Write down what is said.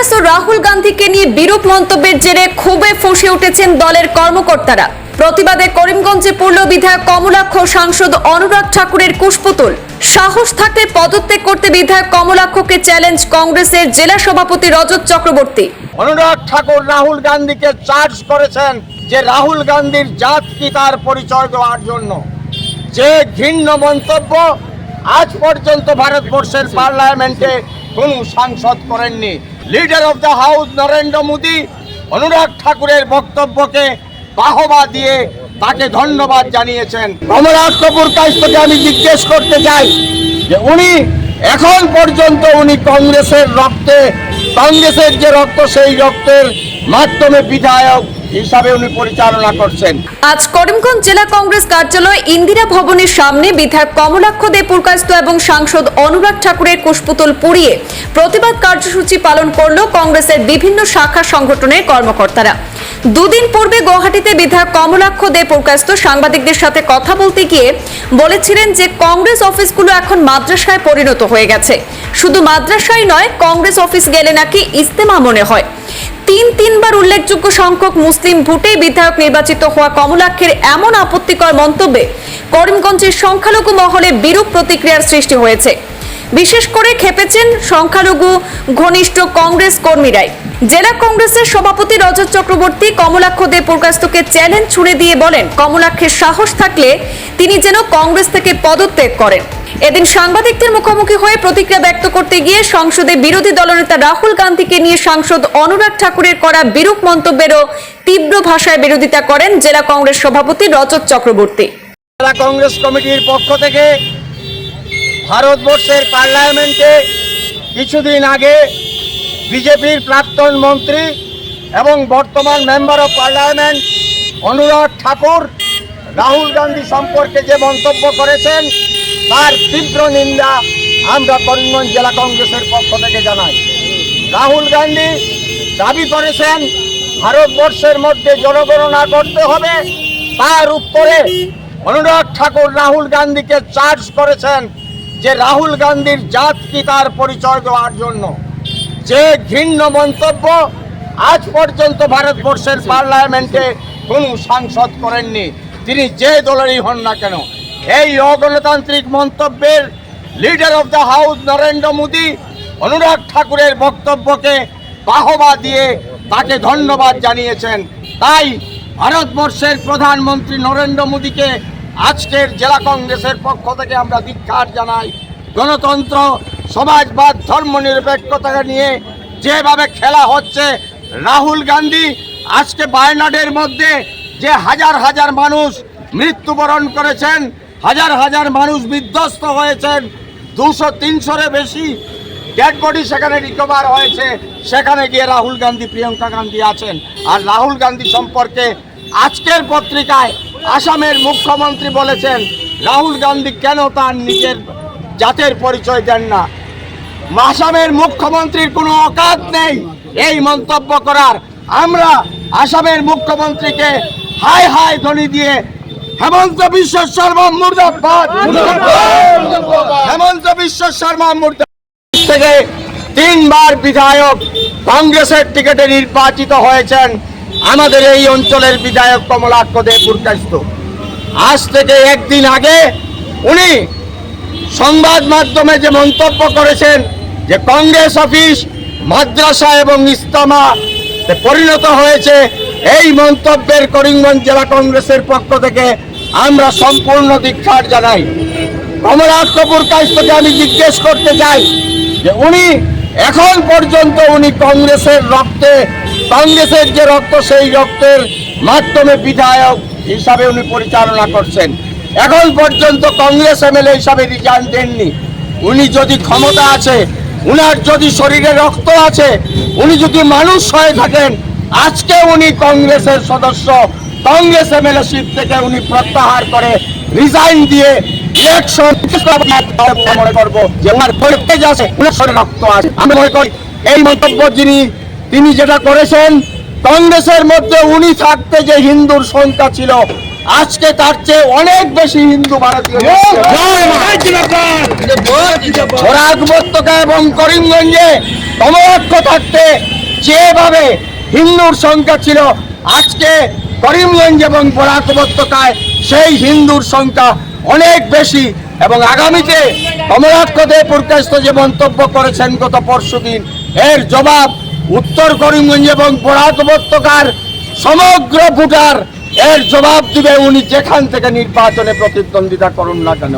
কংগ্রেস ও রাহুল গান্ধীকে নিয়ে বিরূপ মন্তব্যের জেরে ক্ষোভে ফুঁসে উঠেছেন দলের কর্মকর্তারা। প্রতিবাদে করিমগঞ্জে পড়ল বিধায়ক কমলাক্ষ, সাংসদ অনুরাগ ঠাকুরের কুশপুতুল। সাহস থাকলে পদত্যাগ করতে বিধায়ক কমলাক্ষকে চ্যালেঞ্জ কংগ্রেসের জেলা সভাপতি রজত চক্রবর্তী। অনুরাগ ঠাকুর রাহুল গান্ধীকে চার্জ করেছেন যে রাহুল গান্ধীর জাত কি তার পরিচয় দেওয়ার জন্য। যে ঘৃণ্য মন্তব্য আজ পর্যন্ত ভারতবর্ষের পার্লামেন্টে কোনো সাংসদ করেননি। Leader of the house Narendra Modi Anurag ঠাকুরের বক্তব্যকে বাহবা দিয়ে তাকে ধন্যবাদ জানিয়েছেন। কমলাক্ষ কাছ থেকে আমি জিজ্ঞেস করতে চাই যে উনি এখন পর্যন্ত উনি কংগ্রেসের রক্তে, কংগ্রেসের যে রক্ত সেই রক্তের মাধ্যমে বিধায়ক হিসাবে উনি পরিচালনা করছেন। আজ করিমগঞ্জ জেলা কংগ্রেস কার্যালয় ইন্দিরা ভবনের সামনে বিধায়ক কমলাক্ষ দে পুরকায়স্থ এবং সাংসদ অনুরাগ ঠাকুরের কুশপুতুল পুড়িয়ে প্রতিবাদ কার্যসূচি পালন করল কংগ্রেসের বিভিন্ন শাখা সংগঠনের কর্মকর্তারা। দুদিন পূর্বে গুয়াহাটিতে বিধায়ক কমলাক্ষ দে পুরকায়স্থ সাংবাদিকদের সাথে কথা বলতে গিয়ে বলেছিলেন যে কংগ্রেস অফিসগুলো এখন মাদ্রাসায় পরিণত হয়ে গেছে। শুধু মাদ্রাসায় নয়, কংগ্রেস অফিস গেলে নাকি ইস্তেমা মনে হয়। তিনবার উল্লেখযোগ্য সংখ্যক মুসলিম ভোটে বিধায়ক নির্বাচিত হওয়া কমলাক্ষের এমন আপত্তিকর মন্তব্যে করিমগঞ্জের সংখ্যালঘু মহলে বিরূপ প্রতিক্রিয়ার সৃষ্টি হয়েছে। বিশেষ করে খেপেছেন সংখ্যালঘু ঘনিষ্ঠ কংগ্রেস কর্মীরাই। জেলা কংগ্রেসের সভাপতি রজত চক্রবর্তী কমলাক্ষ দে পুরকায়স্থকে চ্যালেঞ্জ ছুড়ে দিয়ে বলেন, কমলাক্ষের সাহস থাকলে তিনি যেন কংগ্রেস থেকে পদত্যাগ করেন। এদিন সাংবাদিকদের মুখোমুখি হয়ে প্রতিক্রিয়া ব্যক্ত করতে গিয়ে সংসদে বিরোধী দলনেতা রাহুল গান্ধীকে নিয়ে সাংসদ অনুরাগ ঠাকুরের করা বিরূপ মন্তব্যেরও তীব্র ভাষায় বিরোধিতা করেন জেলা কংগ্রেস সভাপতি রজত চক্রবর্তী। জেলা কংগ্রেস কমিটির পক্ষ থেকে ভারতবর্ষের পার্লামেন্টে কিছুদিন আগে বিজেপির প্রাক্তন মন্ত্রী এবং বর্তমান মেম্বার অফ পার্লামেন্ট অনুরাগ ঠাকুর রাহুল গান্ধী সম্পর্কে যে মন্তব্য করেছেন তার তীব্র নিন্দা আমরা করিমগঞ্জ জেলা কংগ্রেসের পক্ষ থেকে জানাই। রাহুল গান্ধী দাবি করেছেন ভারতবর্ষের মধ্যে জনগণনা করতে হবে, তার উত্তরে অনুরাগ ঠাকুর রাহুল গান্ধীকে চার্জ করেছেন যে রাহুল গান্ধীর জাত কি তার পরিচয় দেওয়ার জন্য। যে ঘৃণ্য মন্তব্য আজ পর্যন্ত ভারতবর্ষের পার্লামেন্টে কোনো সাংসদ করেননি, তিনি যে দলেরই হন না কেন। এই অগণতান্ত্রিক মন্তব্যের leader of the house Narendra Modi Anurag ঠাকুরের বক্তব্যকে বাহবা দিয়ে তাকে ধন্যবাদ জানিয়েছেন। তাই ভারতবর্ষের প্রধানমন্ত্রী নরেন্দ্র মোদীকে আজকের জেলা কংগ্রেসের পক্ষ থেকে আমরা ধিক্কার জানাই। গণতন্ত্র, সমাজবাদ, ধর্মনিরপেক্ষতাকে নিয়ে যেভাবে খেলা হচ্ছে, রাহুল গান্ধী আজকে বায়নাডের মধ্যে যে হাজার হাজার মানুষ মৃত্যুবরণ করেছেন, হাজার হাজার মানুষ বিধ্বস্ত হয়েছেন, 200-300-এর বেশি ডেড বডি সেখানে রিকভার হয়েছে, সেখানে গিয়ে রাহুল গান্ধী, প্রিয়াঙ্কা গান্ধী আছেন। আর রাহুল গান্ধী সম্পর্কে আজকের পত্রিকায় আসামের মুখ্যমন্ত্রী বলেছেন রাহুল গান্ধী কেন তার নিজের জাতের পরিচয় দেন না। আসামের মুখ্যমন্ত্রীর কোনো অকাত নেই এই মন্তব্য করার। আমরা আসামের মুখ্যমন্ত্রীকে হাই হাই ধ্বনি দিয়ে হেমন্ত বিশ্ব শর্মা মুর্দাবাদ, হেমন্ত বিশ্ব শর্মা মুর্দাবাদ থেকে 3বার বিধায়ক কংগ্রেসের টিকিটে নির্বাচিত হয়েছেন আমাদের এই অঞ্চলের বিধায়ক কমলাক্ষ দে পুরকায়স্থ। আজ থেকে একদিন আগে উনি সংবাদ মাধ্যমে যে মন্তব্য করেছেন যে কংগ্রেস অফিস মাদ্রাসা এবং ইস্তেমা পরিণত হয়েছে, এই মন্তব্যের করিমগঞ্জ জেলা কংগ্রেসের পক্ষ থেকে আমরা সম্পূর্ণ ধিক্কার জানাই। কমলাক্ষ পুরকায়স্থকে আমি জিজ্ঞেস করতে চাই যে উনি এখন পর্যন্ত উনি কংগ্রেসের রক্তে, কংগ্রেসের যে রক্ত সেই রক্তের মাধ্যমে বিধায়ক হিসাবে উনি পরিচালনা করছেন। এখন পর্যন্ত কংগ্রেস এমএলএ হিসাবে রিজাইন দেননি। উনি যদি ক্ষমতা আছে, উনার যদি শরীরে রক্ত আছে, উনি যদি মানুষ হয়ে থাকেন, আজকে উনি কংগ্রেসের সদস্য, কংগ্রেস এমএলএশিপ থেকে উনি প্রত্যাহার করে রিজাইন দিয়ে ইলেকশন মনে করবো যে ওনার ভোল্টেজ আছে, ওনার শরীরে রক্ত আছে। আমি মনে করি এই মন্তব্য তিনি যেটা করেছেন, কংগ্রেসের মধ্যে উনি থাকতে যে হিন্দুর সংখ্যা ছিল আজকে তার চেয়ে অনেক বেশি হিন্দু ভারতীয় বরাক উপত্যকা এবং করিমগঞ্জে কমলাক্ষ থাকতে যেভাবে হিন্দুর সংখ্যা ছিল, আজকে করিমগঞ্জ এবং বরাক উপত্যকায় সেই হিন্দুর সংখ্যা অনেক বেশি। এবং আগামীতে কমলাক্ষ দে পুরকায়স্থ যে মন্তব্য করেছেন গত পরশুদিন, এর জবাব উত্তর করিমগঞ্জ এবং বরাক উপত্যকার সমগ্র ভোটার এর জবাব দিবে, উনি যেখান থেকে নির্বাচনে প্রতিদ্বন্দ্বিতা করুন না কেন।